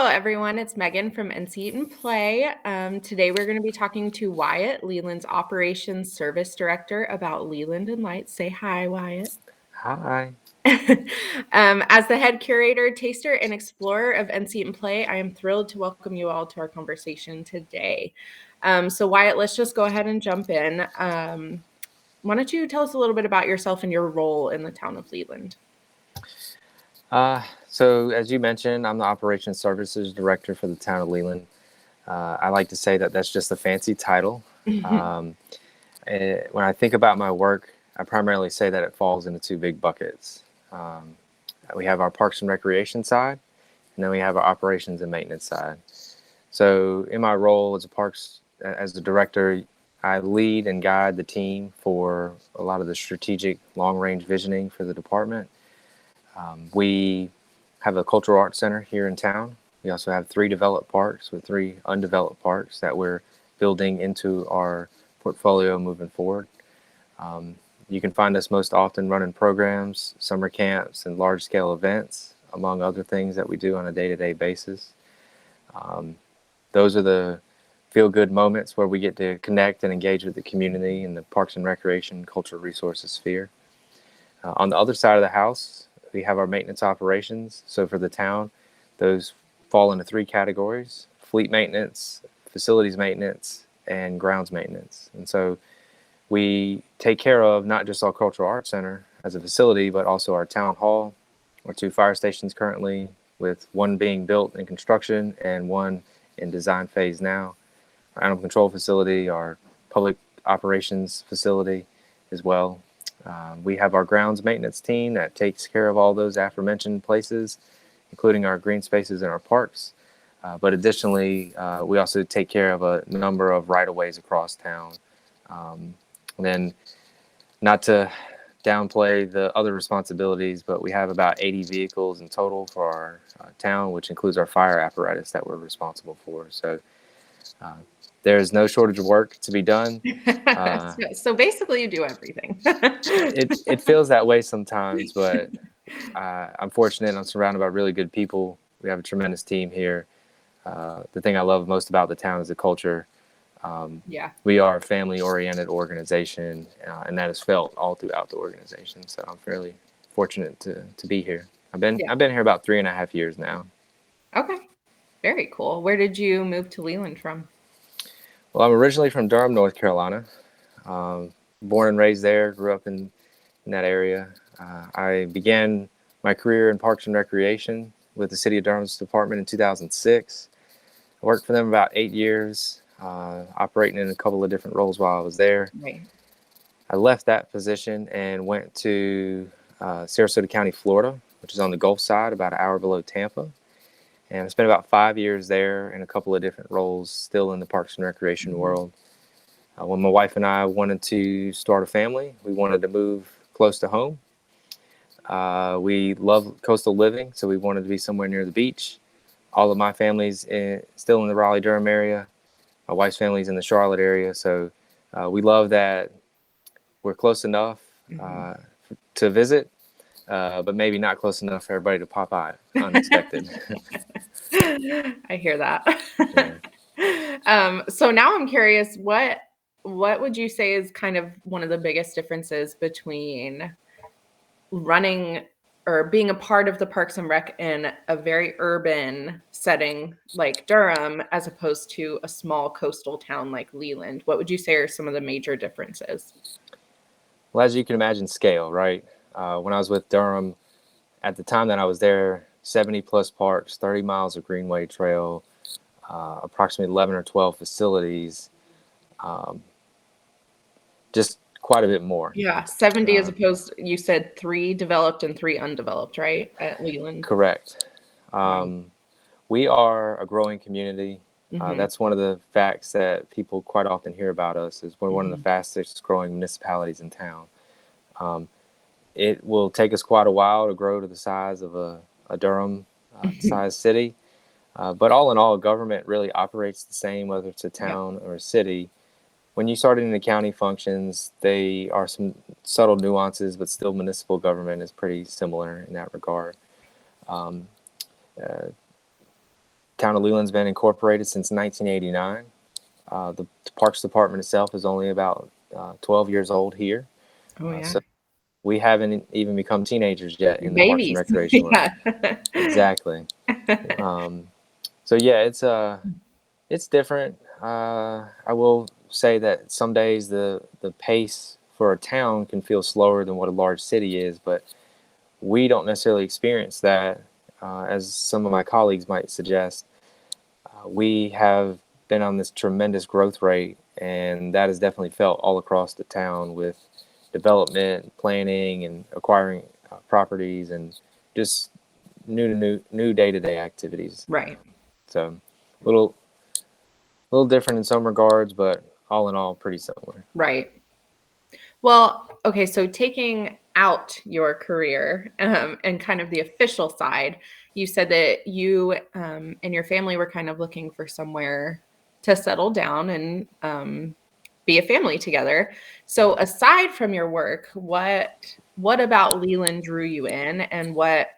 everyone. It's Megan from NC Eat and Play. Today we're going to be talking to Wyatt, Leland's Operations Service Director, about Leland and Lights. Say hi, Wyatt. Hi. As the head curator, taster, and explorer of NC Eat and Play, I am thrilled to welcome you all to our conversation today. So Wyatt, let's just go ahead and jump in. Why don't you tell us a little bit about yourself and your role in the town of Leland? So as you mentioned, I'm the Operations Services Director for the town of Leland. I like to say that that's just a fancy title. When I think about my work, I primarily say that it falls into two big buckets. We have our Parks and Recreation side, and then we have our Operations and Maintenance side. So in my role as the director, I lead and guide the team for a lot of the strategic long-range visioning for the department. We have a cultural arts center here in town. We also have 3 developed parks with 3 undeveloped parks that we're building into our portfolio moving forward. You can find us most often running programs, summer camps, and large-scale events, among other things that we do on a day-to-day basis. Those are the feel-good moments where we get to connect and engage with the community in the Parks and Recreation cultural resources sphere. On the other side of the house, we have our maintenance operations. So for the town, those fall into 3 categories: fleet maintenance, facilities maintenance, and grounds maintenance. And so we take care of not just our cultural arts center as a facility, but also our town hall, our 2 fire stations currently, with 1 being built in construction and 1 in design phase now. Our animal control facility, our public operations facility as well. We have our grounds maintenance team that takes care of all those aforementioned places, including our green spaces and our parks. But additionally, we also take care of a number of right-of-ways across town. And then, not to downplay the other responsibilities, but we have about 80 vehicles in total for our town, which includes our fire apparatus that we're responsible for. So there's no shortage of work to be done. So basically, you do everything. It feels that way sometimes, but I'm fortunate. I'm surrounded by really good people. We have a tremendous team here. The thing I love most about the town is the culture. We are a family-oriented organization, and that is felt all throughout the organization. So I'm fairly fortunate to be here. I've been here about 3.5 years now. Okay, very cool. Where did you move to Leland from? Well, I'm originally from Durham, North Carolina. Born and raised there, grew up in that area. I began my career in Parks and Recreation with the City of Durham's department in 2006. I worked for them about 8 years, operating in a couple of different roles while I was there. Right. I left that position and went to Sarasota County, Florida, which is on the Gulf side, about an hour below Tampa. And I spent about 5 years there in a couple of different roles, still in the Parks and Recreation world. When my wife and I wanted to start a family, we wanted to move close to home. We love coastal living, so we wanted to be somewhere near the beach. All of my family's still in the Raleigh-Durham area. My wife's family's in the Charlotte area, so we love that we're close enough to visit, but maybe not close enough for everybody to pop out unexpected. I hear that. So now I'm curious, what would you say is kind of one of the biggest differences between running or being a part of the Parks and Rec in a very urban setting like Durham as opposed to a small coastal town like Leland? What would you say are some of the major differences? Well, as you can imagine, scale, right? When I was with Durham, at the time that I was there, 70 plus parks, 30 miles of greenway trail, approximately 11 or 12 facilities, just quite a bit more. Yeah, 70 as opposed, you said 3 developed and 3 undeveloped, right, at Leland? Correct. We are a growing community. That's one of the facts that people quite often hear about us, is we're one of the fastest growing municipalities in town. It will take us quite a while to grow to the size of a Durham sized city. But all in all, government really operates the same, whether it's a town or a city. When you start into county functions, they are some subtle nuances, but still municipal government is pretty similar in that regard. town of Leland's been incorporated since 1989. The Parks Department itself is only about 12 years old here. Oh yeah. So we haven't even become teenagers yet in the Parks and Babies. Recreation world. Yeah. Exactly. So yeah, it's different. I will say that some days the pace for a town can feel slower than what a large city is, but we don't necessarily experience that, as some of my colleagues might suggest. We have been on this tremendous growth rate, and that is definitely felt all across the town with development, planning, and acquiring properties, and just new day-to-day activities. Right. So, little little different in some regards, but all in all, pretty similar. Right. Well, okay, so taking out your career and kind of the official side, you said that you and your family were kind of looking for somewhere to settle down and be a family together. So aside from your work, what about Leland drew you in, and what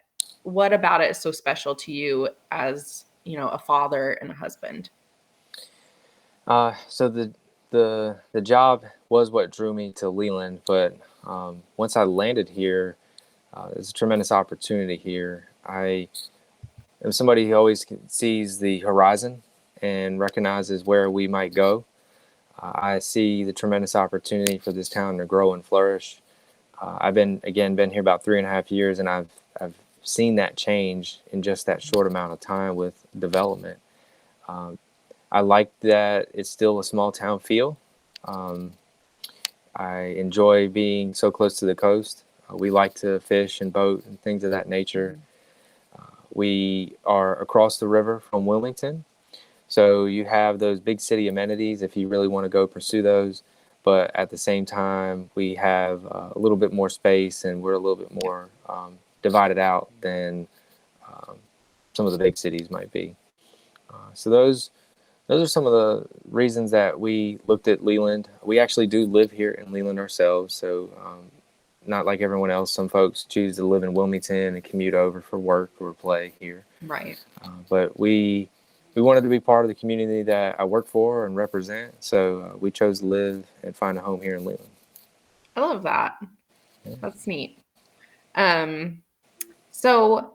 about it is so special to you as, a father and a husband? So the job was what drew me to Leland, but once I landed here, there's a tremendous opportunity here. I am somebody who always sees the horizon and recognizes where we might go. I see the tremendous opportunity for this town to grow and flourish. I've been here about 3.5 years, and I've seen that change in just that short amount of time with development. Um, I like that it's still a small town feel. Um, I enjoy being so close to the coast. We like to fish and boat and things of that nature. We are across the river from Wilmington, so you have those big city amenities if you really want to go pursue those. But at the same time, we have a little bit more space, and we're a little bit more divided out than um, some of the big cities might be. So those are some of the reasons that we looked at Leland. We actually do live here in Leland ourselves, so not like everyone else. Some folks choose to live in Wilmington and commute over for work or play here. Right. But we wanted to be part of the community that I work for and represent, so we chose to live and find a home here in Leland. I love that. That's neat. So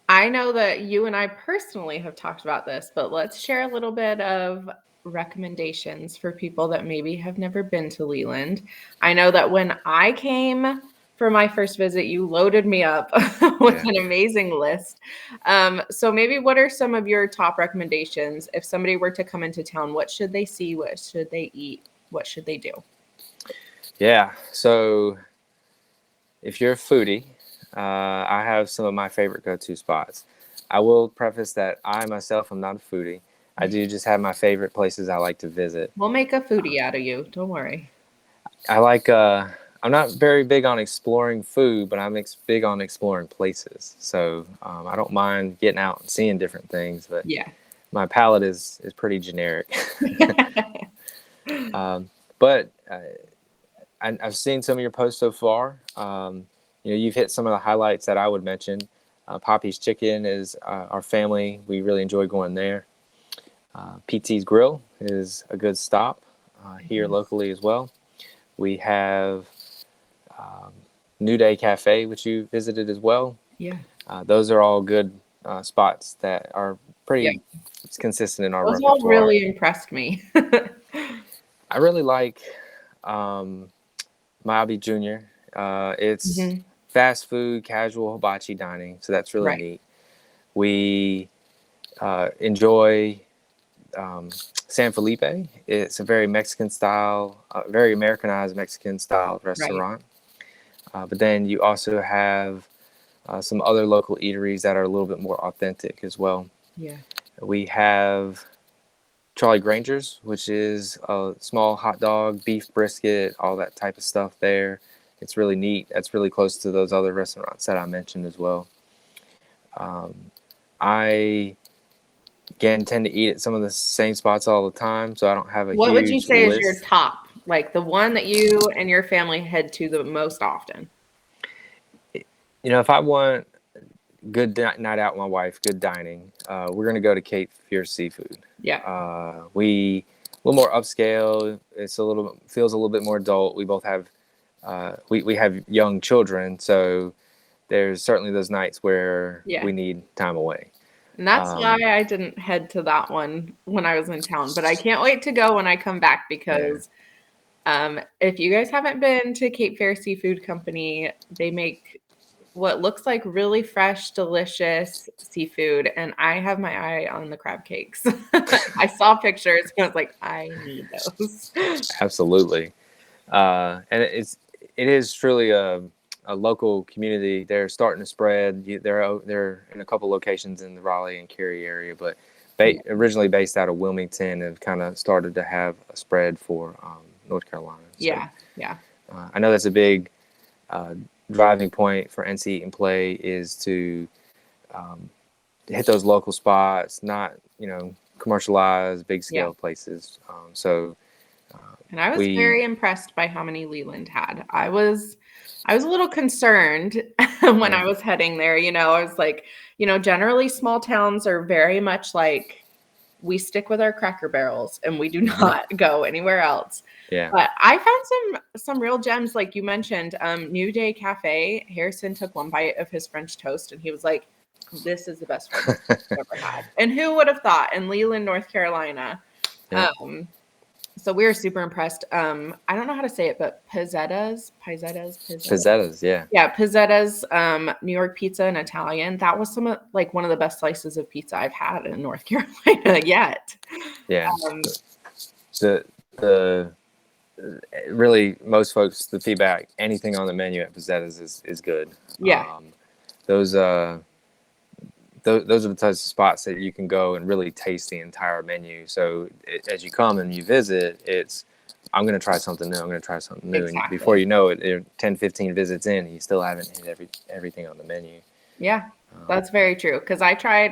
I know that you and I personally have talked about this, but let's share a little bit of recommendations for people that maybe have never been to Leland. I know that when I came for my first visit, you loaded me up with an amazing list. So maybe what are some of your top recommendations? If somebody were to come into town, what should they see? What should they eat? What should they do? Yeah. So if you're a foodie, I have some of my favorite go-to spots. I will preface that I myself am not a foodie. I do just have my favorite places I like to visit. We'll make a foodie out of you. Don't worry. I like, I'm not very big on exploring food, but I'm big on exploring places. So I don't mind getting out and seeing different things, but Yeah. my palate is pretty generic. But I've seen some of your posts so far. You've hit some of the highlights that I would mention. Poppy's Chicken is our family. We really enjoy going there. PT's Grill is a good stop here locally as well. We have New Day Cafe, which you visited as well. Yeah. Those are all good spots that are pretty consistent in our Those repertoire. all really impressed me. I really like Mayabi Jr. It's fast food, casual hibachi dining, so that's really neat. We enjoy San Felipe. It's a very Mexican style, very Americanized Mexican style restaurant. But then you also have some other local eateries that are a little bit more authentic as well. Yeah. We have Charlie Granger's, which is a small hot dog, beef brisket, all that type of stuff there. It's really neat. That's really close to those other restaurants that I mentioned as well. I, again, tend to eat at some of the same spots all the time, so I don't have a What would you huge say list. is your top, like the one that you and your family head to the most often? If I want night out with my wife, good dining. We're going to go to Cape Fear Seafood. Yeah. We a little more upscale. It's feels a little bit more adult. We both have we have young children, so there's certainly those nights where Yeah. we need time away. And that's why Um, I didn't head to that one when I was in town, but I can't wait to go when I come back yeah. because if you guys haven't been to Cape Fear Seafood Company, they make what looks like really fresh, delicious seafood, and I have my eye on the crab cakes. I saw pictures and I was like, I need those. Absolutely. And it is truly a local community. They're starting to spread. They're in a couple locations in the Raleigh and Cary area, but Yeah, originally based out of Wilmington, and kind of started to have a spread for North Carolina. So yeah, yeah, I know that's a big uh, driving point for NC Eat and Play is to um, hit those local spots, not commercialized big yeah. scale places. So uh, And I was we very impressed by how many Leland had. I was a little concerned when yeah. I was heading there. I was like, generally small towns are very much like we stick with our Cracker Barrels and we do Mhm. not go anywhere else. Yeah. But I found some real gems, like you mentioned, New Day Cafe. Harrison took one bite of his French toast and he was like, "This is the best French toast I've ever had." And who would have thought in Leland, North Carolina? Yeah. Um, so we were super impressed. I don't know how to say it, but Pizzettas. Pizzettas, yeah. Yeah, Pizzettas, New York pizza and Italian. That was like one of the best slices of pizza I've had in North Carolina yet. Yeah. Um, The the really most folks the feedback anything on the menu at Pizzettas is good. yeah, Those those are the types of spots that you can go and really taste the entire menu. So as you come and you visit, it's I'm going to try something new. I'm going to try something new. And before exactly. you know it, 10, 15 visits in, you still haven't hit everything on the menu. Yeah, Um, that's very true. Because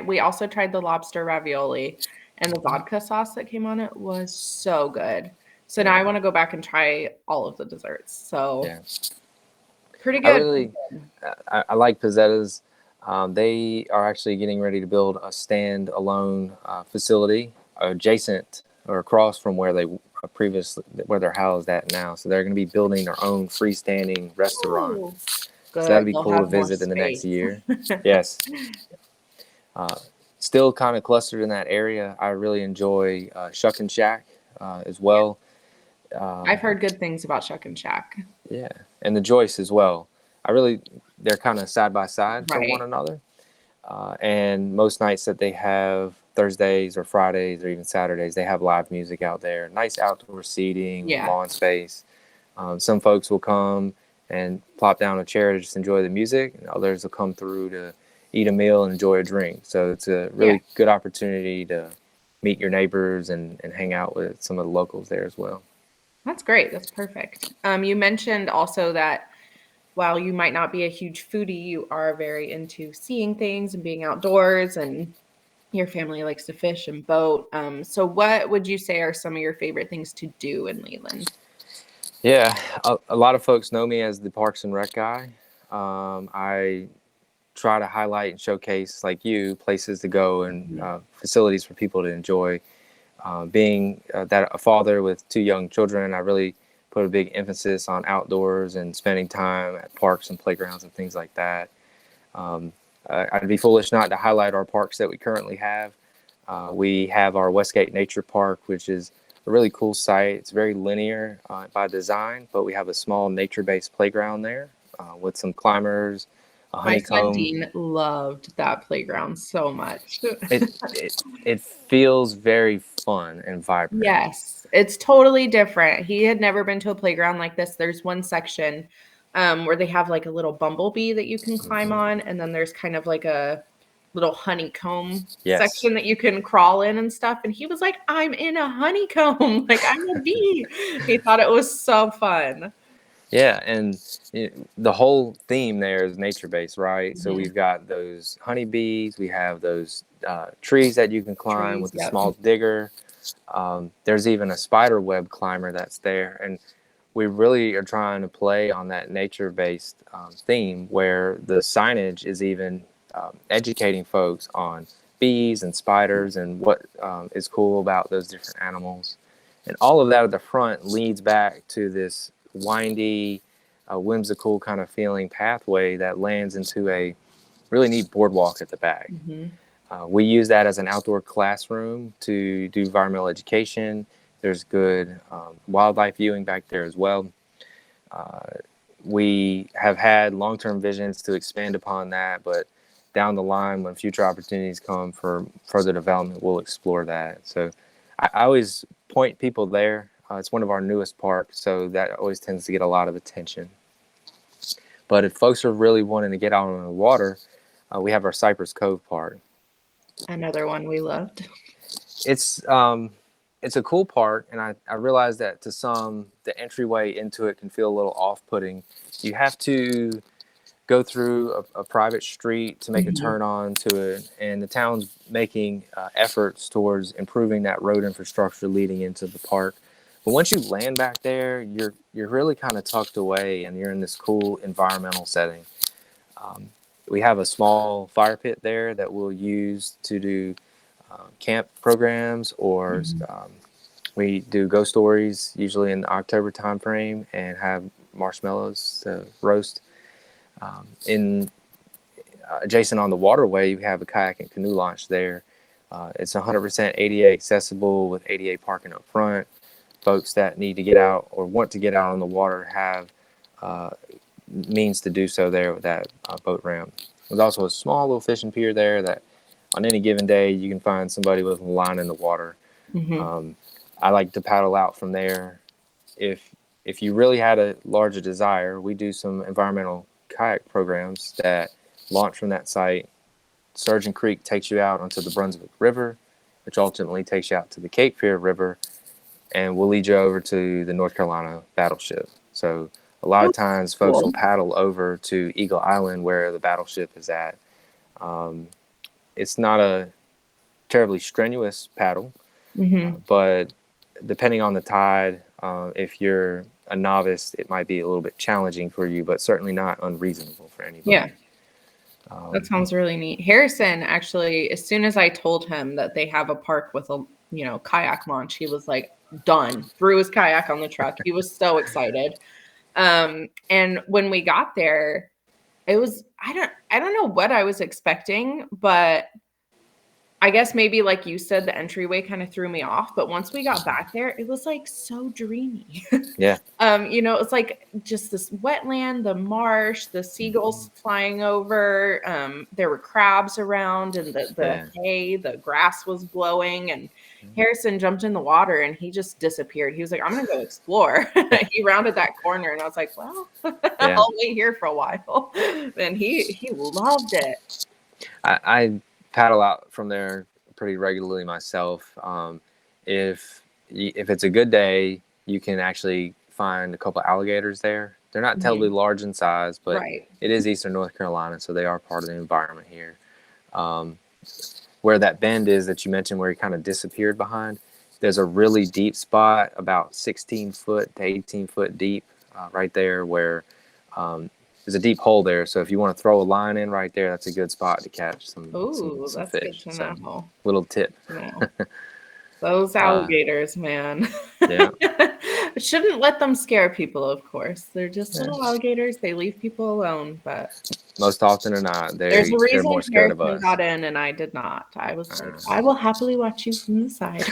we also tried the lobster ravioli and the vodka sauce that came on it was so good. So now yeah, I want to go back and try all of the desserts. So yeah. pretty I good. really, I like Pizzettas. They are actually getting ready to build a stand-alone facility adjacent or across from where they previously where they're housed at now. So they're going to be building their own freestanding restaurant. Oh, So that'll good. be They'll cool to have more visit in the next space. year. Yes. Uh, Still kind of clustered in that area. I really enjoy Shuck and Shack as well. I've Um, heard good things about Shuck and Shack. yeah, and the Joyce as well. They're kind of side by side for one Right. another. And most nights that they have Thursdays or Fridays or even Saturdays, they have live music out there. Nice outdoor seating, Yeah. lawn space. Some folks will come and plop down a chair to just enjoy the music, and others will come through to eat a meal and enjoy a drink. So it's a Yeah. really good opportunity to meet your neighbors and hang out with some of the locals there as well. That's great. That's perfect. You mentioned also that while you might not be a huge foodie, you are very into seeing things and being outdoors, and your family likes to fish and boat. So what would you say are some of your favorite things to do in Leland? Yeah, a lot of folks know me as the Parks and Rec guy. I try to highlight and showcase, like you, places to go and Mhm. facilities for people to enjoy. Being that a father with two young children, I really put a big emphasis on outdoors and spending time at parks and playgrounds and things like that. Um, I'd be foolish not to highlight our parks that we currently have. We have our Westgate Nature Park, which is a really cool site. It's very linear by design, but we have a small nature-based playground there with some climbers, a My son honeycomb. Dean loved that playground so much. It feels very fun and vibrant. Yes, it's totally different. He had never been to a playground like this. There's one section where they have like a little bumblebee that you can climb Mhm. on, and then there's kind of like a little honeycomb Yes. section that you can crawl in and stuff. And he was like, "I'm in a honeycomb, like I'm a bee." He thought it was so fun. Yeah, and the whole theme there is nature based, right? So Mhm. we've got those honeybees, we have those trees that you can climb Trees, with a yep. small digger. There's even a spider web climber that's there, and we really are trying to play on that nature based theme where the signage is even educating folks on bees and spiders and what is cool about those different animals. And all of that at the front leads back to this windy, whimsical kind of feeling pathway that lands into a really neat boardwalk at the back. Mm-hmm. We use that as an outdoor classroom to do environmental education. There's good wildlife viewing back there as well. We have had long-term visions to expand upon that, but down the line, when future opportunities come for further development, we'll explore that. So I always point people there. It's one of our newest parks, so that always tends to get a lot of attention. But if folks are really wanting to get out on the water, we have our Cypress Cove Park. Another one we loved. It's it's a cool park, and I realize that to some, the entryway into it can feel a little off-putting. You have to go through a private street to make a Mm-hmm. turn on to it, and the town's making efforts towards improving that road infrastructure leading into the park. But once you land back there, you're really kind of tucked away, and you're in this cool environmental setting. Um, we have a small fire pit there that we'll use to do camp programs, or Mm-hmm. we do ghost stories usually in the October timeframe and have marshmallows to roast. In adjacent on the waterway, we have a kayak and canoe launch there. It's 100% ADA accessible with ADA parking up front. Folks that need to get out or want to get out on the water have uh, means to do so there with that boat ramp. There's also a small little fishing pier there that on any given day you can find somebody with a line in the water. Mm-hmm. I like to paddle out from there. If you really had a larger desire, we do some environmental kayak programs that launch from that site. Surgeon Creek takes you out onto the Brunswick River, which ultimately takes you out to the Cape Fear River, and we'll lead you over to the North Carolina battleship. So a lot of That's times folks will cool. paddle over to Eagle Island where the battleship is at. Um, it's not a terribly strenuous paddle, Mm-hmm. but depending on the tide, if you're a novice, it might be a little bit challenging for you, but certainly not unreasonable for Yeah, anybody. that Um, sounds really neat. Harrison, actually, as soon as I told him that they have a park with a kayak launch, he was like, done. Threw his kayak on the truck. He was so excited. And when we got there, it was I don't know what I was expecting, but I guess maybe like you said, the entryway kind of threw me off. But once we got back there, it was like so dreamy. yeah, It's like just this wetland, the marsh, the seagulls flying over. There were crabs around, and the yeah, hay, the grass was blowing. And Harrison jumped in the water, and he just disappeared. He was like, "I'm gonna go explore." He rounded that corner, and I was like, "Well, yeah. I'll wait here for a while." And he loved it. I paddle out from there pretty regularly myself. If it's a good day, you can actually find a couple alligators there. They're not terribly Mhm. large in size, but Right. it is Eastern North Carolina, so they are part of the environment here. Um, where that bend is that you mentioned, where he kind of disappeared behind, there's a really deep spot, about 16 foot to 18 foot deep, right there, where um, there's a deep hole there. So if you want to throw a line in right there, that's a good spot to catch Oh, some that's good fish. to So know. little tip. No. Those Uh, alligators, man. yeah, Shouldn't let them scare people, of course. They're just yeah. little alligators. They leave people alone, but Most often or not, there's a they're reason more scared of Harrison us. got in and I did not. I was like, Uh, I will happily watch you from the side.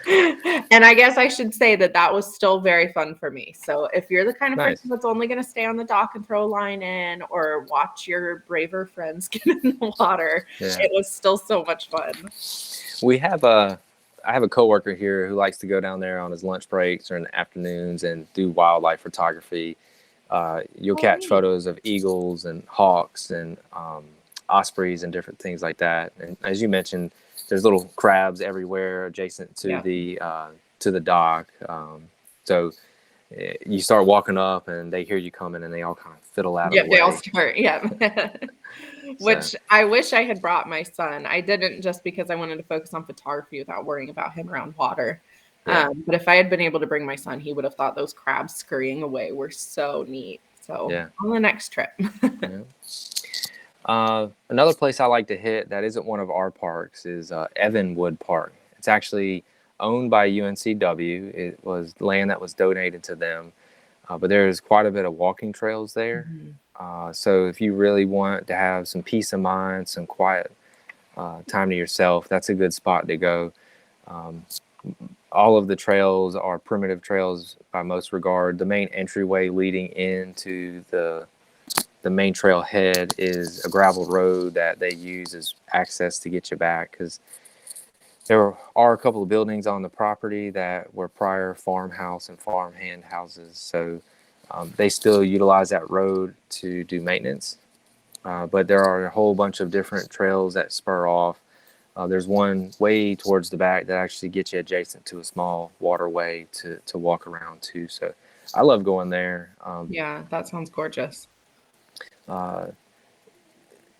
And I guess I should say that that was still very fun for me. So if you're the kind of person nice. that's only going to stay on the dock and throw a line in or watch your braver friends get in the water, Yeah. it was still so much fun. We have a I have a coworker here who likes to go down there on his lunch breaks or in the afternoons and do wildlife photography. You'll Oh, catch neat. photos of eagles and hawks and ospreys and different things like that. And as you mentioned, there's little crabs everywhere adjacent Yeah. to the dock. So you start walking up and they hear you coming and they all kind of fiddle out of the Yep, they all way. start. Yeah. So Which I wish I had brought my son. I didn't, just because I wanted to focus on photography without worrying about him around water. yeah, But if I had been able to bring my son, he would have thought those crabs scurrying away were so neat. So yeah, on the next trip. yeah. Another place I like to hit that isn't one of our parks is Evanwood Park. It's actually owned by UNCW. It was land that was donated to them, but there's quite a bit of walking trails there. Mhm. So if you really want to have some peace of mind, some quiet time to yourself, that's a good spot to go. Um, all of the trails are primitive trails by most regard. The main entryway leading into the main trailhead is a gravel road that they use as access to get you back, because there are a couple of buildings on the property that were prior farmhouse and farmhand houses. So they still utilize that road to do maintenance. But there are a whole bunch of different trails that spur off. There's one way towards the back that actually gets you adjacent to a small waterway to walk around too. So I love going there. Yeah, that sounds gorgeous. Uh,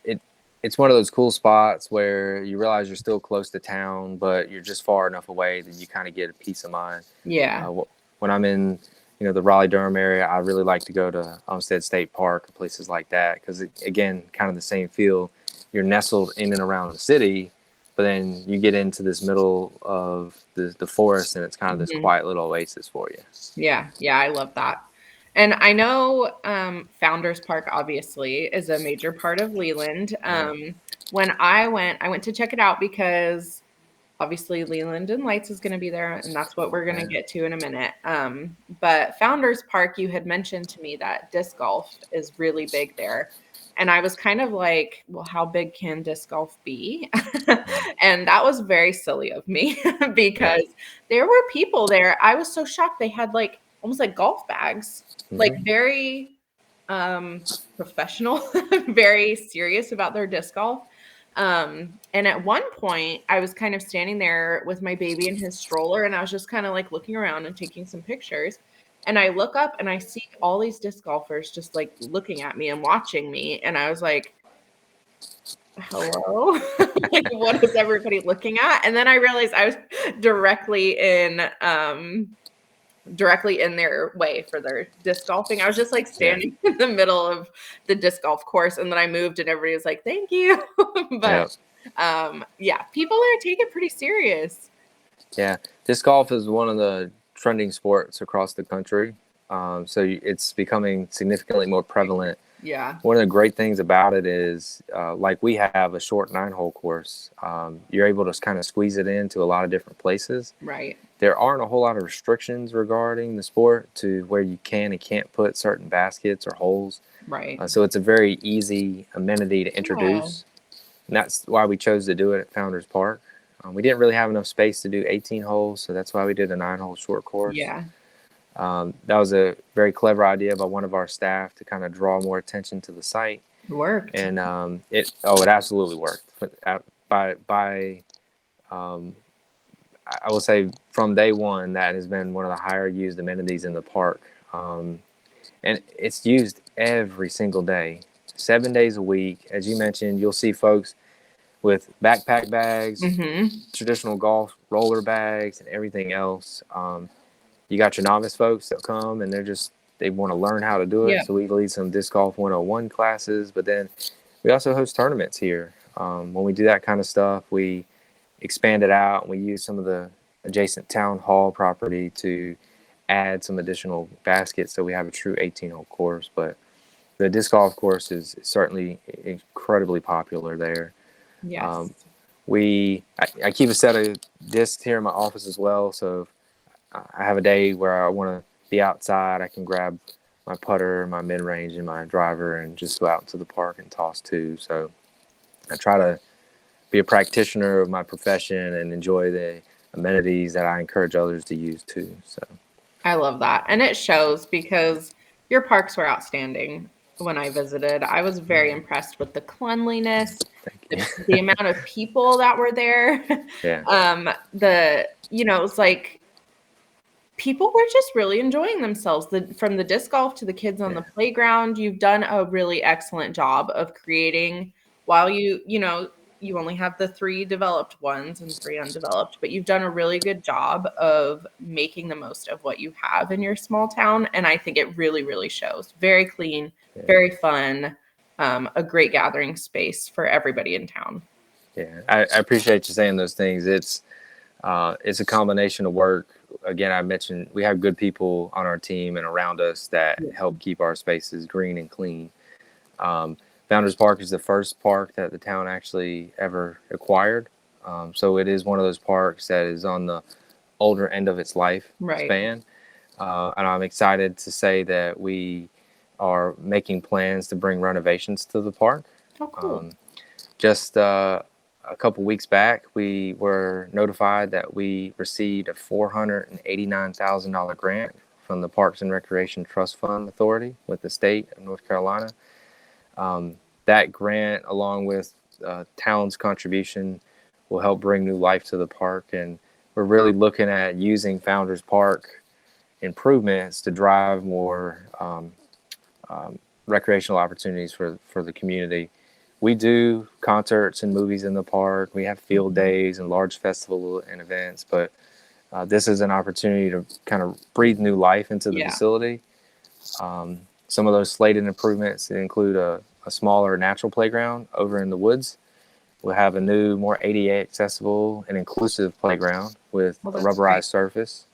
it it's one of those cool spots where you realize you're still close to town, but you're just far enough away that you kind of get a peace of mind. Yeah. When I'm in, the Raleigh Durham area, I really like to go to Olmsted State Park and places like that because, again, kind of the same feel. You're nestled in and around the city, but then you get into this middle of the forest, and it's kind of this Mhm. quiet little oasis for you. Yeah, yeah, I love that. And I know Founders Park obviously is a major part of Leland. Yeah, When I went to check it out because obviously Leland and Lights is going to be there, and that's what we're going to yeah, get to in a minute. But Founders Park, you had mentioned to me that disc golf is really big there. And I was kind of like, well, how big can disc golf be? And that was very silly of me yeah. because there were people there. I was so shocked. They had like almost like golf bags, like Hmm. very professional, very serious about their disc golf. And at one point, I was kind of standing there with my baby in his stroller, and I was just kind of like looking around and taking some pictures. And I look up and I see all these disc golfers just like looking at me and watching me. And I was like, hello? Like, what is everybody looking at? And then I realized I was directly in directly in their way for their disc golfing. I was just like Yeah, standing in the middle of the disc golf course, and then I moved and everybody was like, "Thank you." But yeah. yeah, people are take it pretty serious. Yeah, disc golf is one of the trending sports across the country. So it's becoming significantly more prevalent. Yeah, One of the great things about it is, like we have a short 9-hole course. You're able to kind of squeeze it into a lot of different places. right, There aren't a whole lot of restrictions regarding the sport to where you can and can't put certain baskets or holes. right. So it's a very easy amenity to Yeah. introduce. And that's why we chose to do it at Founders Park. We didn't really have enough space to do 18 holes, so that's why we did a 9-hole short course. Yeah. That was a very clever idea by one of our staff to kind of draw more attention to the site, It worked. and it absolutely worked. But by um, I will say from day one that has been one of the higher used amenities in the park, and it's used every single day, 7 days a week. As you mentioned, you'll see folks with backpack bags, Mhm. traditional golf roller bags, and everything else. You got your novice folks that come and they want to learn how to do it. Yeah. So we lead some disc golf 101 classes, but then we also host tournaments here. When we do that kind of stuff, we expand it out and we use some of the adjacent town hall property to add some additional baskets so we have a true 18-hole course. But the disc golf course is certainly incredibly popular there. Yes. Um, I keep a set of discs here in my office as well. So if I have a day where I want to be outside, I can grab my putter, my mid range, and my driver, and just go out into the park and toss too. So I try to be a practitioner of my profession and enjoy the amenities that I encourage others to use too. So I love that. And it shows because your parks were outstanding when I visited. I was very impressed with the cleanliness, thank the you. amount of people that were there. Yeah, It's like people were just really enjoying themselves. From the disc golf to the kids on yeah, the playground, you've done a really excellent job of creating while you only have the 3 developed ones and 3 undeveloped, but you've done a really good job of making the most of what you have in your small town, and I think it really, really shows. Very clean, yeah. very fun. a great gathering space for everybody in town. Yeah, I appreciate you saying those things. It's a combination of work. Again, I mentioned we have good people on our team and around us that Yeah. help keep our spaces green and clean. Um, Founders Park is the first park that the town actually ever acquired. So it is one of those parks that is on the older end of its life Right. span. And I'm excited to say that we are making plans to bring renovations to the park. Oh, cool. Um, just a couple weeks back, we were notified that we received a $489,000 grant from the Parks and Recreation Trust Fund Authority with the state of North Carolina. Um, that grant, along with town's contribution, will help bring new life to the park. And we're really looking at using Founders Park improvements to drive more recreational opportunities for the community. We do concerts and movies in the park. We have field days and large festival and events, but this is an opportunity to kind of breathe new life into the Yeah. facility. Some of those slated improvements include a smaller natural playground over in the woods. We'll have a new, more ADA accessible and inclusive playground with Well, a that's great. rubberized surface.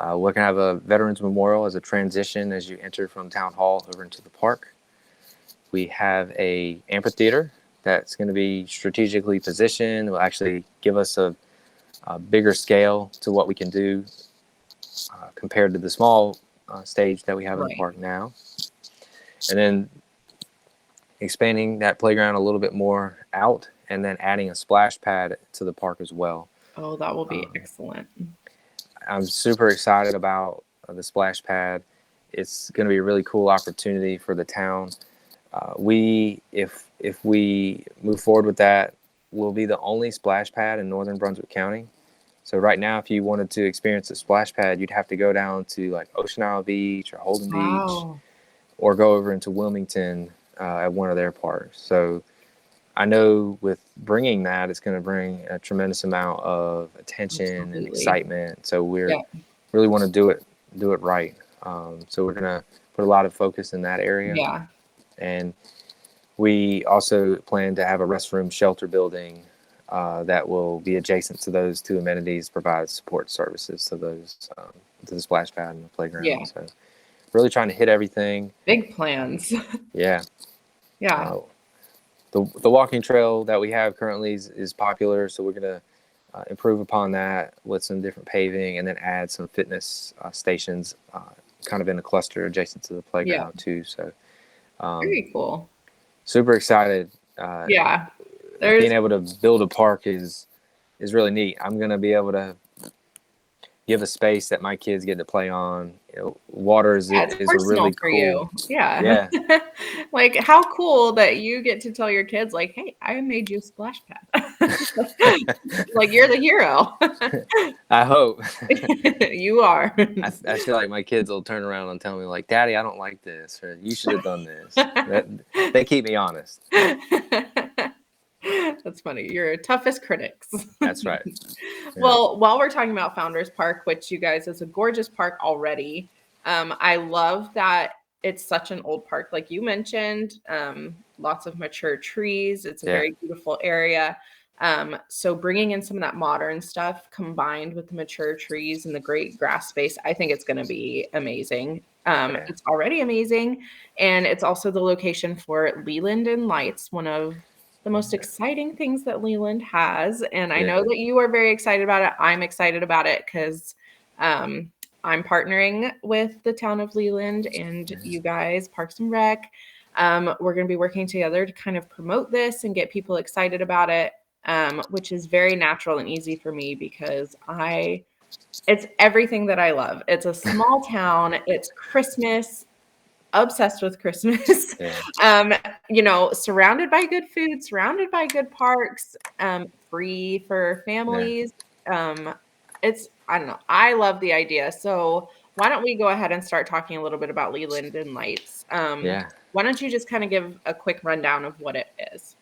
We're going to have a Veterans Memorial as a transition as you enter from Town Hall over into the park. We have a amphitheater that's going to be strategically positioned. It will actually give us a bigger scale to what we can do compared to the small stage that we have in the Right. park now. And then expanding that playground a little bit more out and then adding a splash pad to the park as well. Oh, that will be Um, excellent. I'm super excited about the splash pad. It's going to be a really cool opportunity for the town. If we move forward with that, we'll be the only splash pad in northern Brunswick County. So right now, if you wanted to experience a splash pad, you'd have to go down to like Ocean Isle Beach or Holden Beach, Wow. or go over into Wilmington at one of their parks. So I know with bringing that, it's going to bring a tremendous amount of attention and Absolutely. excitement. So we're Yeah. really want to do it right. So we're going to put a lot of focus in that area, Yeah. and we also plan to have a restroom shelter building that will be adjacent to those two amenities, provide support services to those to the splash pad and the Yeah. playground. So really trying to hit everything. Big plans. Yeah. Yeah. Uh, the walking trail that we have currently is popular, so we're going to improve upon that with some different paving, and then add some fitness stations kind of in a cluster adjacent to the Yeah. playground too. So Very cool. super excited. Yeah. Being There's able to build a park is really neat. I'm going to be able to give a space that my kids get to play on. Water Yeah, it's is a personal really for cool. you. Yeah. Yeah. Like, how cool that you get to tell your kids, like, "Hey, I made you a splash pad." Like, you're the hero. I hope. You are. I feel like my kids will turn around and tell me like, "Daddy, I don't like this," or "You should have done this." That they keep me honest. That's funny. Your toughest critics. That's right. Yeah. Well, while we're talking about Founders Park, which you guys is a gorgeous park already, I love that it's such an old park. Like you mentioned, lots of mature trees. It's a Yeah. very beautiful area. So bringing in some of that modern stuff combined with the mature trees and the great grass space, I think it's going to be amazing. Yeah. It's already amazing, and it's also the location for Leland and Lights, one of the most exciting things that Leland has. And I know Yeah. that you are very excited about it. I'm excited about it because um, I'm partnering with the town of Leland and you guys, Parks and Rec. We're going to be working together to kind of promote this and get people excited about it, which is very natural and easy for me because it's everything that I love. It's a small town. It's Christmas, obsessed with Christmas. Yeah. um, surrounded by good food, surrounded by good parks, free for Yeah. families. I don't know. I love the idea. So why don't we go ahead and start talking a little bit about Leland and Lights? Yeah. Why don't you just kind of give a quick rundown of what it is?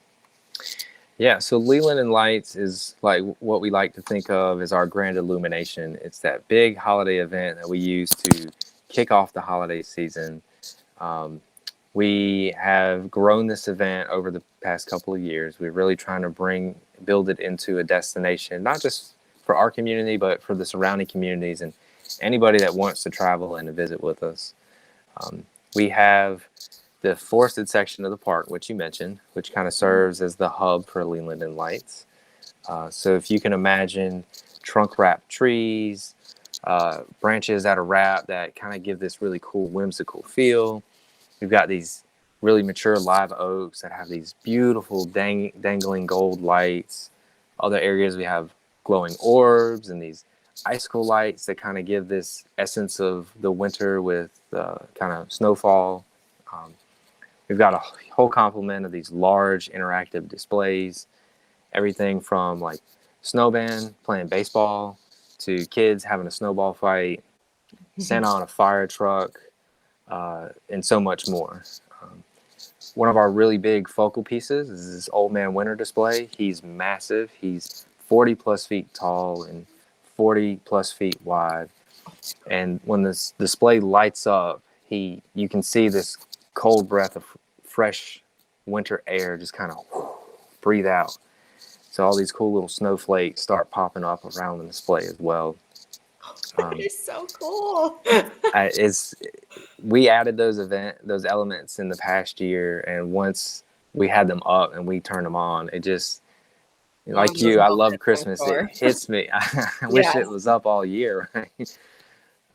Yeah, so Leland and Lights is like what we like to think of as our grand illumination. It's that big holiday event that we use to kick off the holiday season. Um, We have grown this event over the past couple of years. We're really trying to build it into a destination, not just for our community, but for the surrounding communities and anybody that wants to travel and to visit with us. We have the forested section of the park, which you mentioned, which kind of serves as the hub for Leland and Lights. So if you can imagine trunk wrapped trees, branches that are wrapped that kind of give this really cool, whimsical feel. We've got these really mature live oaks that have these beautiful dangling gold lights. Other areas we have glowing orbs and these icicle lights that kind of give this essence of the winter with kind of snowfall. Um, we've got a whole complement of these large interactive displays, everything from like snowman playing baseball to kids having a snowball fight, Santa on a fire truck, and so much more. Um, One of our really big focal pieces is this Old Man Winter display. He's massive. He's 40 plus feet tall and 40 plus feet wide. And when this display lights up, you can see this cold breath of fresh winter air just kind of breathe out. So all these cool little snowflakes start popping up around the display as well. That is so cool. It's We added those elements in the past year, and once we had them up and we turned them on, it just One of like those you. I love moments I'm Christmas. It sure. hits me. I wish Yes. it was up all year, right?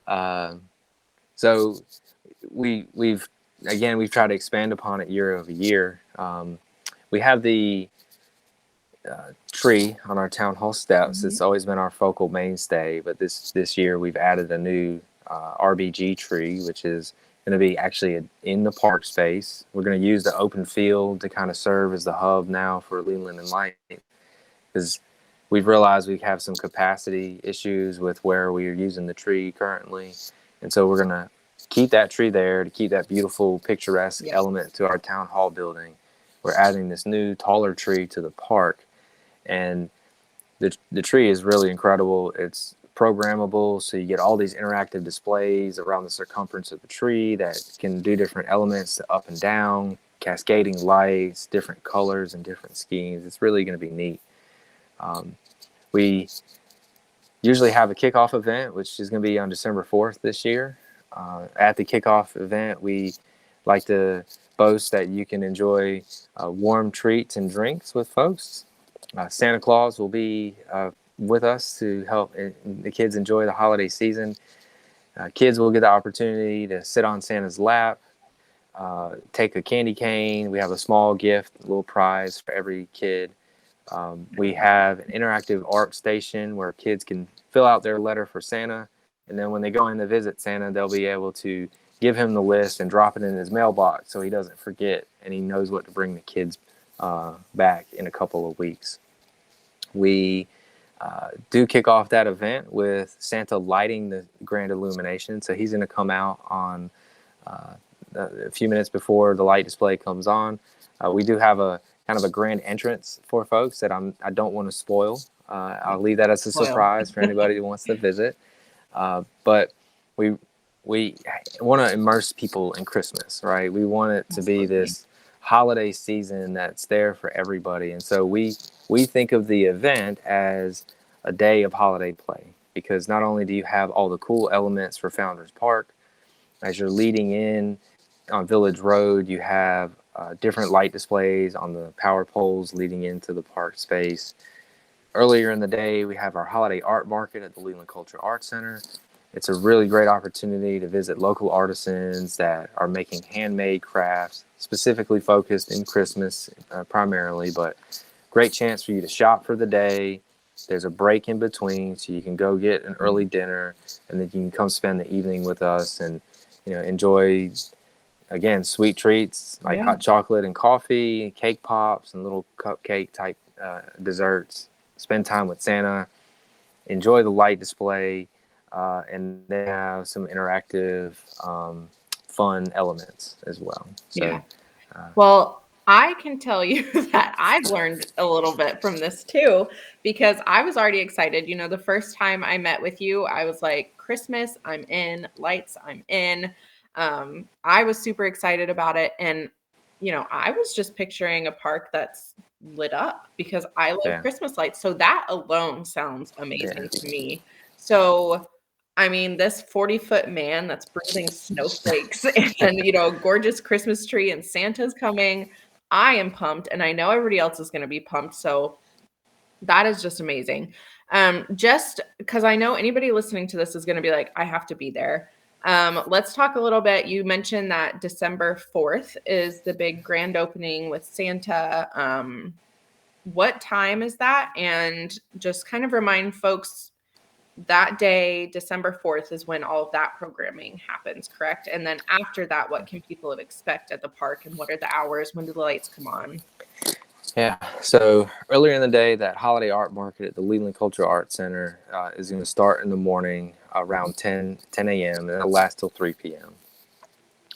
Uh, so we've we've tried to expand upon it year over year. We have the tree on our town hall steps. Mhm. It's always been our focal mainstay, but this year we've added a new RBG tree, which is going to be actually in the park space. We're going to use the open field to kind of serve as the hub now for Leland and Light, because we've realized we have some capacity issues with where we are using the tree currently, and so we're going to keep that tree there to keep that beautiful picturesque Yep. element to our town hall building. We're adding this new taller tree to the park, and the tree is really incredible. It's programmable, so you get all these interactive displays around the circumference of the tree that can do different elements up and down, cascading lights, different colors and different schemes. It's really going to be neat. We usually have a kickoff event, which is going to be on December 4th this year. At the kickoff event, we like to boast that you can enjoy warm treats and drinks with folks. Santa Claus will be with us to help the kids enjoy the holiday season. Kids will get the opportunity to sit on Santa's lap, take a candy cane. We have a small gift, a little prize for every kid. We have an interactive art station where kids can fill out their letter for Santa, and then when they go in to visit Santa, they'll be able to give him the list and drop it in his mailbox so he doesn't forget and he knows what to bring the kids back in a couple of weeks. We do kick off that event with Santa lighting the grand illumination. So he's going to come out on a few minutes before the light display comes on. We do have a kind of a grand entrance for folks that I don't want to spoil. I'll leave that as a Spoil. surprise for anybody who wants to visit. But we we want to immerse people in Christmas, right? We want it to be Absolutely. this holiday season that's there for everybody, and so we think of the event as a day of holiday play, because not only do you have all the cool elements for Founders Park, as you're leading in on Village Road, you have different light displays on the power poles leading into the park space. Earlier in the day, we have our holiday art market at the Leland Culture Arts Center. It's a really great opportunity to visit local artisans that are making handmade crafts, specifically focused in Christmas primarily, but great chance for you to shop for the day. There's a break in between, so you can go get an early dinner, and then you can come spend the evening with us and enjoy, again, sweet treats like Yeah. hot chocolate and coffee, cake pops, and little cupcake type desserts. Spend time with Santa, enjoy the light display, and then have some interactive, fun elements as well. Yeah. So, Well, I can tell you that I've learned a little bit from this too, because I was already excited. The first time I met with you, I was like, Christmas, I'm in, lights, I'm in. I was super excited about it. And, I was just picturing a park that's lit up because I love Yeah. Christmas lights. So that alone sounds Yeah. amazing to me. So, I mean, this 40-foot man that's breathing snowflakes and, a gorgeous Christmas tree and Santa's coming. I am pumped, and I know everybody else is going to be pumped. So that is just amazing. Just because I know anybody listening to this is going to be like, I have to be there. Let's talk a little bit. You mentioned that December 4th is the big grand opening with Santa. What time is that? And just kind of remind folks that day, December 4th, is when all of that programming happens, correct? And then after that, what can people expect at the park, and what are the hours? When do the lights come on? Yeah. So earlier in the day, that holiday art market at the Leland Cultural Arts Center is going to start in the morning around 10 a.m. and it'll last till 3 p.m.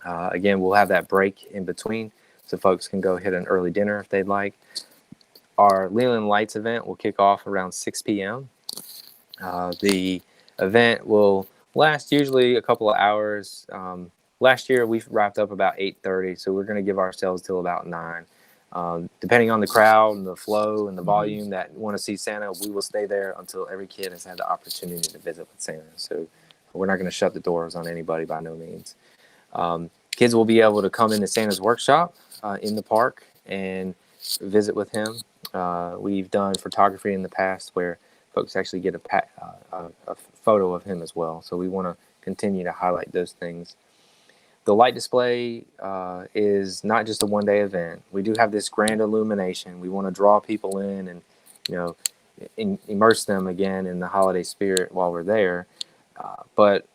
Again, we'll have that break in between so folks can go hit an early dinner if they'd like. Our Leland Lights event will kick off around 6 p.m. The event will last usually a couple of hours. Last year, we wrapped up about 8:30, so we're going to give ourselves till about 9. Depending on the crowd and the flow and the volume that want to see Santa, we will stay there until every kid has had the opportunity to visit with Santa. So we're not going to shut the doors on anybody by no means. Kids will be able to come into Santa's workshop in the park and visit with him. We've done photography in the past where folks actually get a photo of him as well. So we want to continue to highlight those things. The light display is not just a one-day event. We do have this grand illumination. We want to draw people in and, immerse them again in the holiday spirit while we're there. But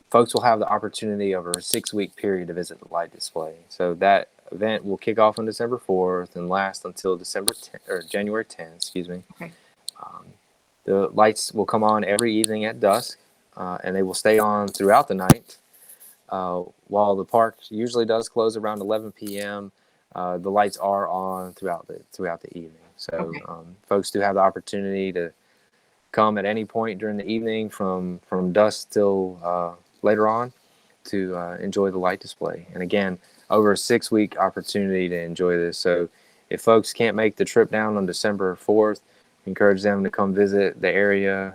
folks will have the opportunity over a 6-week period to visit the light display. So that event will kick off on December 4th and last until January 10th, excuse me. Okay. The lights will come on every evening at dusk, and they will stay on throughout the night. While the park usually does close around 11 p.m., the lights are on throughout the evening. So Okay. Folks do have the opportunity to come at any point during the evening from dusk till later on to enjoy the light display. And again, over a 6-week opportunity to enjoy this. So if folks can't make the trip down on December 4th, encourage them to come visit the area,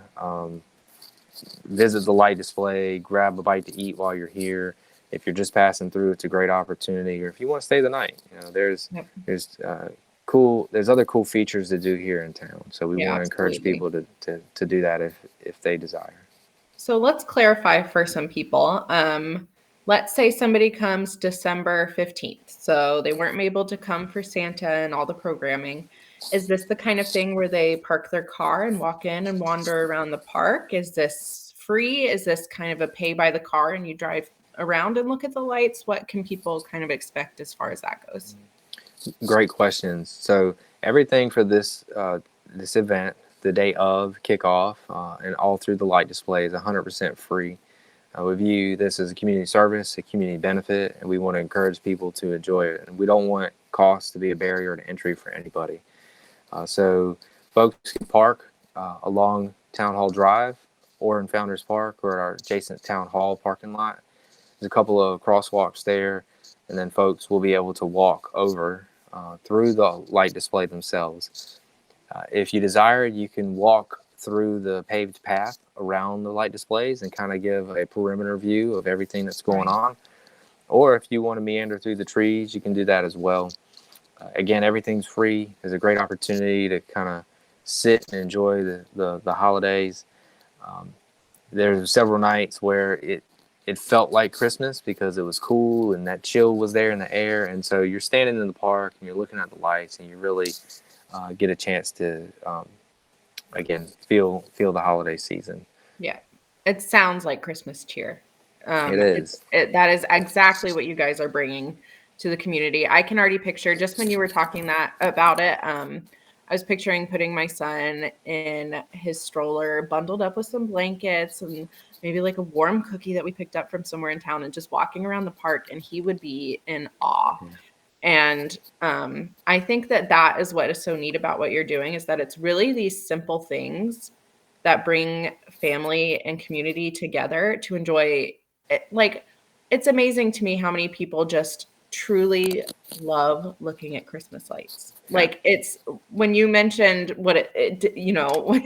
visit the light display, grab a bite to eat while you're here. If you're just passing through, it's a great opportunity. Or if you want to stay the night, there's other cool features to do here in town. So we want to encourage people to do that if they desire. So let's clarify for some people. Let's say somebody comes December 15th. So they weren't able to come for Santa and all the programming. Is this the kind of thing where they park their car and walk in and wander around the park? Is this free? Is this kind of a pay by the car and you drive around and look at the lights? What can people kind of expect as far as that goes? Great questions. So everything for this event, the day of kickoff, and all through the light display is 100% free. We view this as a community service, a community benefit, and we want to encourage people to enjoy it. And we don't want cost to be a barrier to entry for anybody. So folks can park along Town Hall Drive or in Founders Park or our adjacent Town Hall parking lot. There's a couple of crosswalks there, and then folks will be able to walk over through the light display themselves. If you desire, you can walk through the paved path around the light displays and kind of give a perimeter view of everything that's going on. Or if you want to meander through the trees, you can do that as well. Again, everything's free. It's a great opportunity to kind of sit and enjoy the holidays. There's several nights where it felt like Christmas because it was cool and that chill was there in the air. And so you're standing in the park and you're looking at the lights and you really get a chance to, again, feel the holiday season. Yeah, it sounds like Christmas cheer. It is. That is exactly what you guys are bringing to the community. I can already picture, just when you were talking about it, I was picturing putting my son in his stroller, bundled up with some blankets and maybe like a warm cookie that we picked up from somewhere in town, and just walking around the park, and he would be in awe. And I think that is what is so neat about what you're doing, is that it's really these simple things that bring family and community together to enjoy it. Like, it's amazing to me how many people just truly love looking at Christmas lights. Yeah. Like it's when you mentioned what when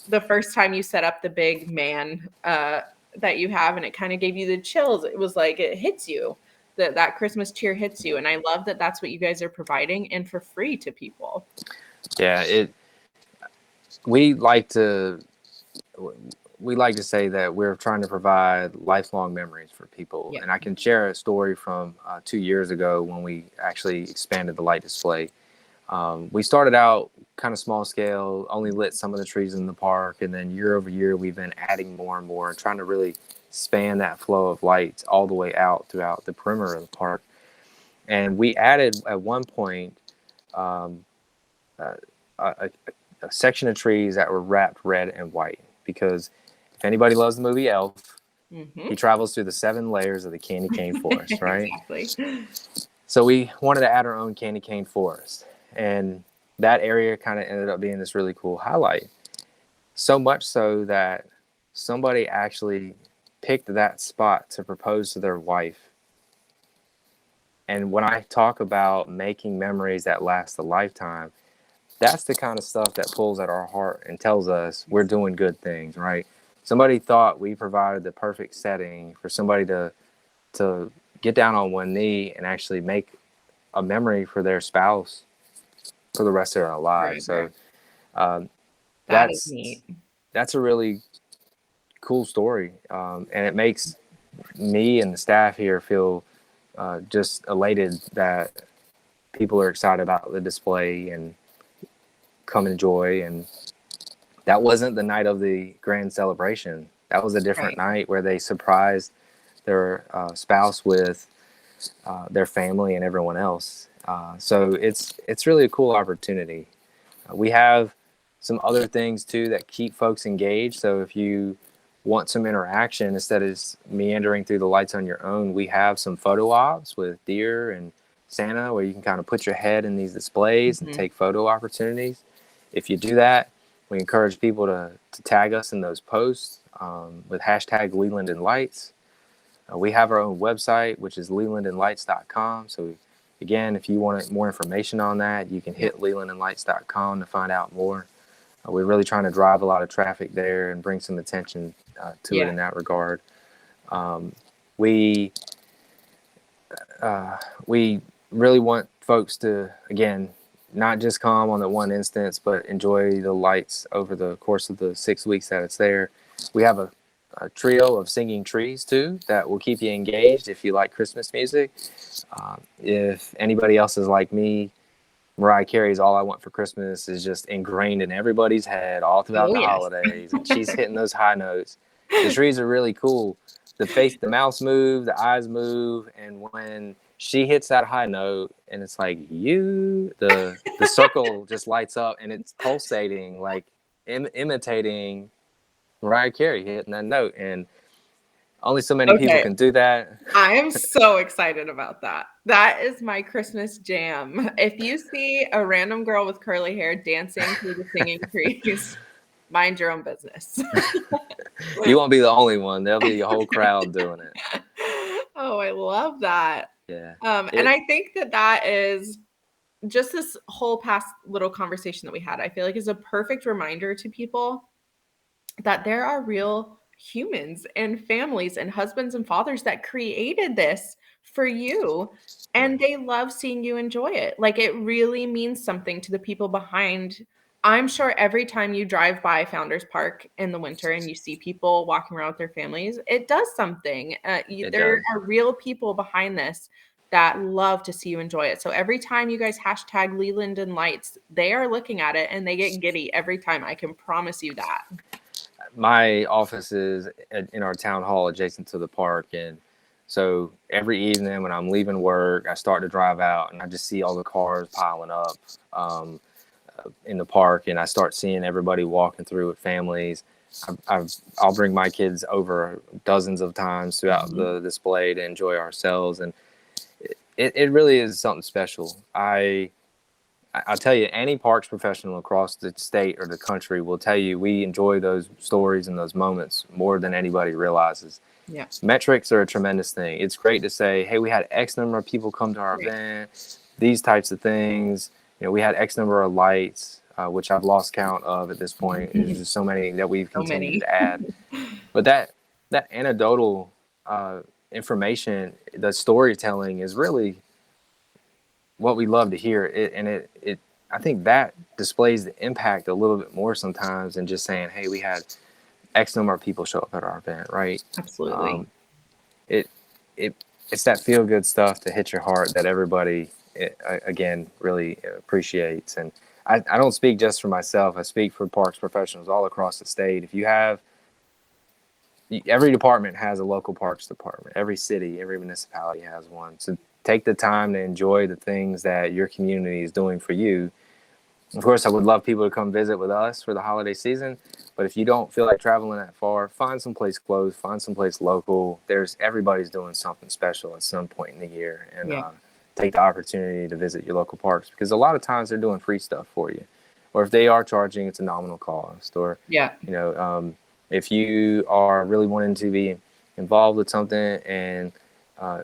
the first time you set up the big man that you have, and it kind of gave you the chills. It was like it hits you. That Christmas cheer hits you, and I love that that's what you guys are providing and for free to people. Yeah, we like to we like to say that we're trying to provide lifelong memories for people. Yeah. And I can share a story from 2 years ago when we actually expanded the light display. We started out kind of small scale, only lit some of the trees in the park, and then year over year we've been adding more and more and trying to really span that flow of lights all the way out throughout the perimeter of the park. And we added at one point um, a, a, a section of trees that were wrapped red and white because if anybody loves the movie Elf, he travels through the 7 layers of the candy cane forest, right? Exactly. So we wanted to add our own candy cane forest. And that area kind of ended up being this really cool highlight. So much so that somebody actually picked that spot to propose to their wife. And when I talk about making memories that last a lifetime, that's the kind of stuff that pulls at our heart and tells us we're doing good things, right? Somebody thought we provided the perfect setting for somebody to get down on one knee and actually make a memory for their spouse for the rest of their lives. Forever. So um, That is that's neat. that's a really cool story, and it makes me and the staff here feel just elated that people are excited about the display and come enjoy. And that wasn't the night of the grand celebration. That was a different Right. night where they surprised their spouse with their family and everyone else. So it's really a cool opportunity. We have some other things too that keep folks engaged. So if you want some interaction instead of meandering through the lights on your own, we have some photo ops with deer and Santa where you can kind of put your head in these displays and take photo opportunities. If you do that, we encourage people to tag us in those posts with hashtag Leland and Lights. We have our own website, which is lelandandlights.com. So again, if you want more information on that, you can hit lelandandlights.com to find out more. We're really trying to drive a lot of traffic there and bring some attention to it in that regard. We we really want folks to, again, not just come on the one instance, but enjoy the lights over the course of the 6 weeks that it's there. We have a trio of singing trees too that will keep you engaged if you like Christmas music. If anybody else is like me, Mariah Carey's "All I Want for Christmas" is just ingrained in everybody's head all throughout Oh, the yes. holidays, and she's hitting those high notes. The trees are really cool. The mouse move, the eyes move, and when she hits that high note, and it's like the circle just lights up, and it's pulsating, like imitating Mariah Carey hitting that note, and only so many people Okay. can do that. I am so excited about that. That is my Christmas jam. If you see a random girl with curly hair dancing through the singing trees, mind your own business. You won't be the only one. There'll be a whole crowd doing it. Oh, I love that. Yeah. And I think that is just this whole past little conversation that we had, I feel like is a perfect reminder to people that there are real humans and families and husbands and fathers that created this for you and they love seeing you enjoy it. Like it really means something to the people behind. I'm sure every time you drive by Founders Park in the winter and you see people walking around with their families, it does something. It There does. are real people behind this that love to see you enjoy it. So every time you guys hashtag Leland and Lights, they are looking at it and they get giddy every time. I can promise you that. My office is in our town hall adjacent to the park, and so every evening when I'm leaving work, I start to drive out and I just see all the cars piling up um, in the park, and I start seeing everybody walking through with families. I'll bring my kids over dozens of times throughout the display to enjoy ourselves, and it really is something special. I'll tell you, any parks professional across the state or the country will tell you we enjoy those stories and those moments more than anybody realizes. Yeah. Metrics are a tremendous thing. It's great to say, hey, we had X number of people come to our Right. event, these types of things. We had X number of lights, which I've lost count of at this point. There's just so many that we've So continued many. to add. But that anecdotal information, the storytelling is really what we love to hear. It I think that displays the impact a little bit more sometimes than just saying, hey, we had X number of people show up at our event, right? Absolutely. Um, it it it's that feel good stuff to hit your heart that everybody again really appreciates. And I don't speak just for myself. I speak for parks professionals all across the state. If you have every department has a local parks department. Every city, every municipality has one. So take the time to enjoy the things that your community is doing for you. Of course, I would love people to come visit with us for the holiday season. But if you don't feel like traveling that far, find someplace close, find someplace local. Everybody's doing something special at some point in the year, and Yeah. take the opportunity to visit your local parks, because a lot of times they're doing free stuff for you, or if they are charging, it's a nominal cost. Or Yeah. if you are really wanting to be involved with something and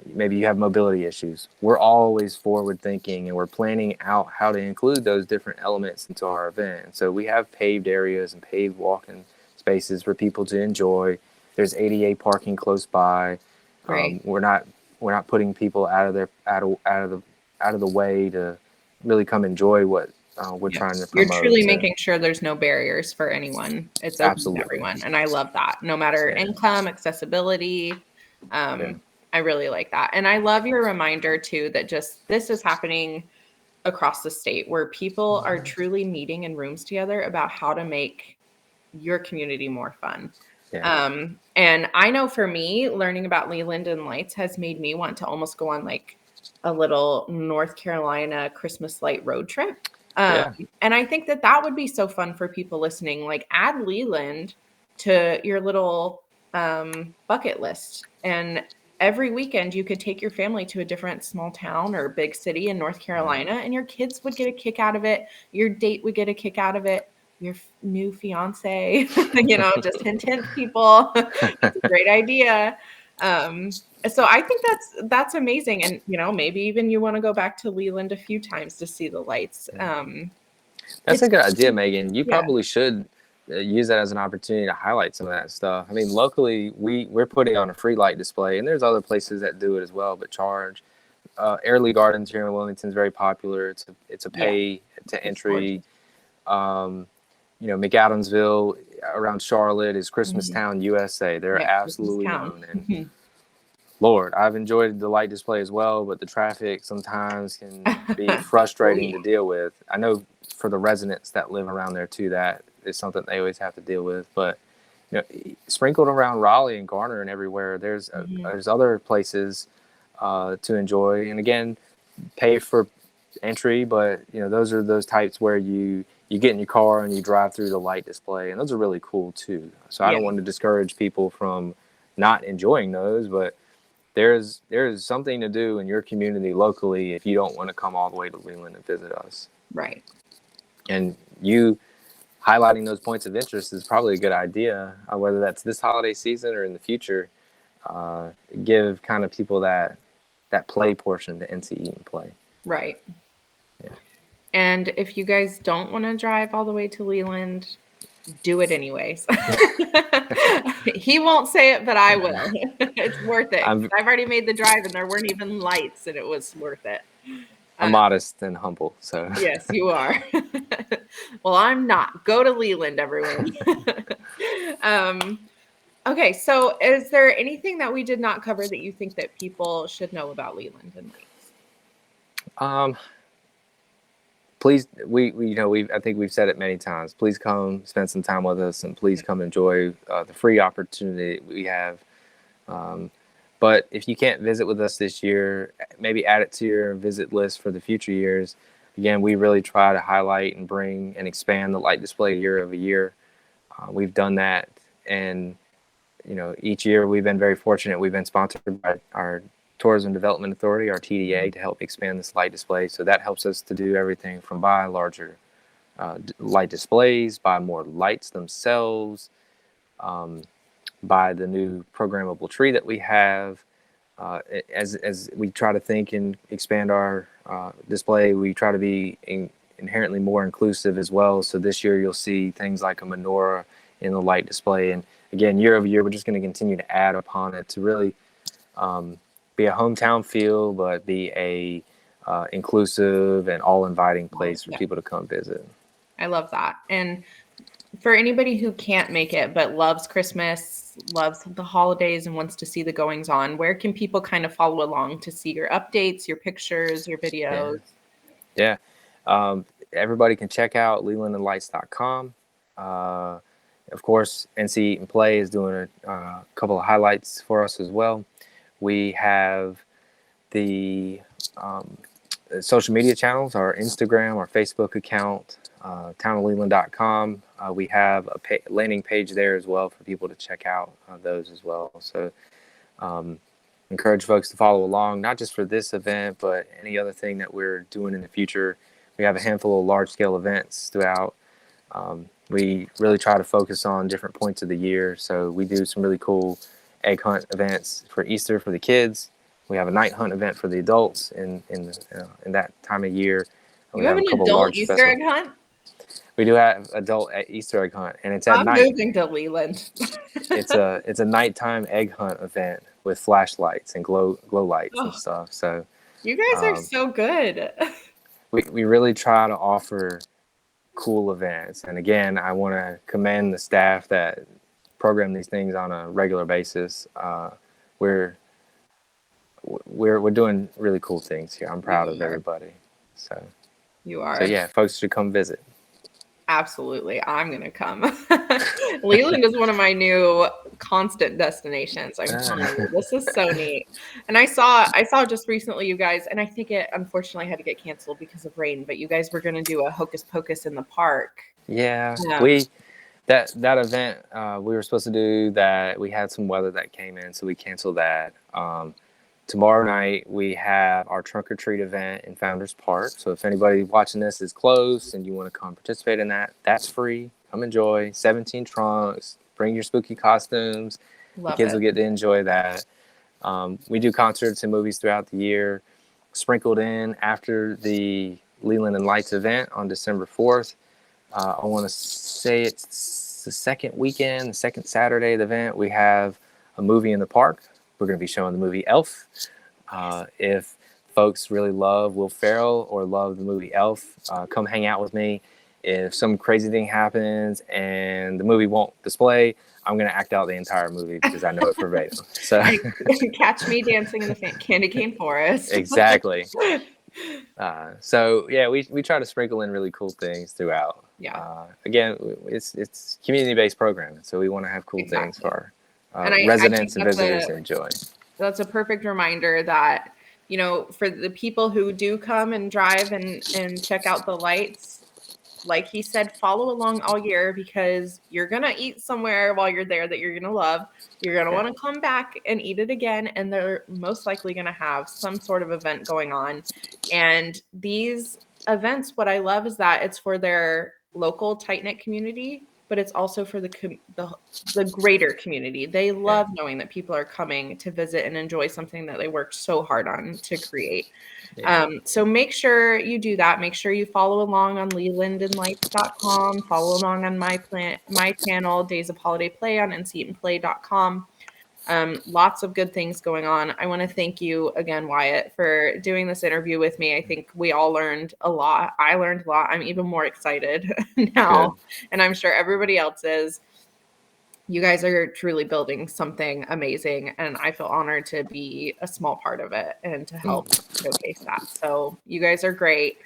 maybe you have mobility issues, we're always forward thinking and we're planning out how to include those different elements into our event. And so we have paved areas and paved walking spaces for people to enjoy. There's ADA parking close by. Great. We're not putting people out of the way to really come enjoy what we're Yeah. trying to You're promote. truly So making sure there's no barriers for anyone. It's open to absolutely, everyone. And I love that. No matter yeah, income, accessibility. yeah, I really like that. And I love your reminder too that just this is happening across the state where people are truly meeting in rooms together about how to make your community more fun. yeah, And I know for me, learning about Leland and lights has made me want to almost go on like a little North Carolina Christmas light road trip. Um, yeah. and I think that that would be so fun for people listening. Like, add Leland to your little bucket list. And every weekend, you could take your family to a different small town or big city in North Mhm. Carolina, and your kids would get a kick out of it. Your date would get a kick out of it. Your new fiance, just hint, hint, people. It's a great idea. So I think that's amazing, and maybe even you want to go back to Leland a few times to see the lights. That's a It's good idea, Megan. You yeah, probably should use that as an opportunity to highlight some of that stuff. I mean, locally, we're putting on a free light display, and there's other places that do it as well, but charge. Airlie Gardens here in Wilmington is very popular. It's a yeah, pay to it's gorgeous. entry. Um, McAdamsville around Charlotte is Christmas Mhm. Town, USA. They're Yeah, Christmas absolutely Town. known. And Lord, I've enjoyed the light display as well, but the traffic sometimes can be Oh frustrating yeah, to deal with. I know for the residents that live around there too, that is something they always have to deal with. But sprinkled around Raleigh and Garner and everywhere, Mhm. there's other places to enjoy. And again, pay for entry, but those are those types where you get in your car and you drive through the light display, and those are really cool too. So I Yeah, don't want to discourage people from not enjoying those, but there's something to do in your community locally if you don't want to come all the way to Leland and visit us. right. And you highlighting those points of interest is probably a good idea, whether that's this holiday season or in the future. Uh, Give kind of people that play portion to NC Eat and Play. Right. Yeah. And if you guys don't want to drive all the way to Leland, do it anyways. He won't say it, but I will. It's worth it. I'm I've already made the drive and there weren't even lights and it was worth it. I'm Uh, modest and humble, so yes, you are. Well, I'm not. Go to Leland, everyone. um, okay, so is there anything that we did not cover that you think that people should know about Leland and lights? um, please, we I think we've said it many times. Please come spend some time with us, and please come enjoy the free opportunity we have. Um, but if you can't visit with us this year, maybe add it to your visit list for the future years. Again, we really try to highlight and bring and expand the light display year over year. We've done that, and each year we've been very fortunate. We've been sponsored by our Tourism Development Authority, our TDA, to help expand this light display. So that helps us to do everything from buy larger light displays, buy more lights themselves, um, by the new programmable tree that we have. As we try to think and expand our display, we try to be inherently more inclusive as well. So this year you'll see things like a menorah in the light display. And again, year over year, we're just going to continue to add upon it to really be a hometown feel, but be a inclusive and all inviting place for people to come visit. I love that. And for anybody who can't make it but loves Christmas, loves the holidays, and wants to see the goings on, where can people kind of follow along to see your updates, your pictures, your videos? Yeah. Everybody can check out lelandandlights.com. Of course, NC Eat and Play is doing a couple of highlights for us as well. We have the social media channels, our Instagram, our Facebook account, townofleland.com. We have a landing page there as well for people to check out those as well. So encourage folks to follow along, not just for this event, but any other thing that we're doing in the future. We have a handful of large-scale events throughout. We really try to focus on different points of the year. So we do some really cool egg hunt events for Easter for the kids. We have a night hunt event for the adults in that time of year. You have an adult Easter egg hunt? We do have adult Easter egg hunt, and it's at night. I'm moving to Leland. It's a nighttime egg hunt event with flashlights and glow lights and stuff. So you guys are so good. We really try to offer cool events, and again, I want to commend the staff that program these things on a regular basis. We're doing really cool things here. I'm proud of everybody. So you are. So yeah, folks should come visit. Absolutely. I'm going to come. Leland is one of my new constant destinations. I'm telling you, this is so neat. And I saw just recently, you guys, and I think it unfortunately had to get canceled because of rain, but you guys were going to do a Hocus Pocus in the park. Yeah. That event, we were supposed to do that. We had some weather that came in, so we canceled that. Tomorrow night, we have our trunk or treat event in Founders Park. So if anybody watching this is close and you want to come participate in that, that's free. Come enjoy. 17 trunks. Bring your spooky costumes. The kids will get to enjoy that. We do concerts and movies throughout the year, sprinkled in after the Leland and Lights event on December 4th. I want to say it's the second weekend, the second Saturday of the event. We have a movie in the park. We're going to be showing the movie Elf. If folks really love Will Ferrell or love the movie Elf, come hang out with me. If some crazy thing happens and the movie won't display, I'm going to act out the entire movie because I know it verbatim. So catch me dancing in the candy cane forest. Exactly. So yeah, we try to sprinkle in really cool things throughout. Yeah. Again, it's community-based programming, so we want to have cool things for our residents and visitors to enjoy. That's a perfect reminder that, for the people who do come and drive and check out the lights, like he said, follow along all year because you're going to eat somewhere while you're there that you're going to love. You're going to want to come back and eat it again. And they're most likely going to have some sort of event going on. And these events, what I love is that it's for their local tight-knit community, but it's also for the greater community. They love knowing that people are coming to visit and enjoy something that they worked so hard on to create. So make sure you do that. Make sure you follow along on lelandandlights.com. Follow along on my channel, Days of Holiday Play on nceatandplay.com. Lots of good things going on. I want to thank you again, Wyatt, for doing this interview with me. I think we all learned a lot. I learned a lot. I'm even more excited now, and I'm sure everybody else is. You guys are truly building something amazing, and I feel honored to be a small part of it and to help showcase that. So you guys are great.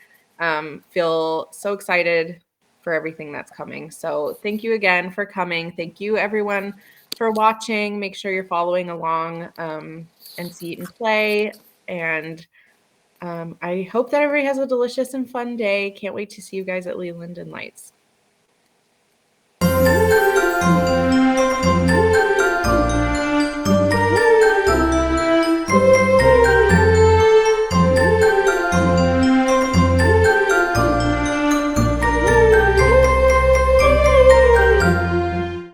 Feel so excited for everything that's coming. So thank you again for coming. Thank you, everyone, for watching. Make sure you're following along and see it and play. And I hope that everybody has a delicious and fun day. Can't wait to see you guys at Leland and Lights.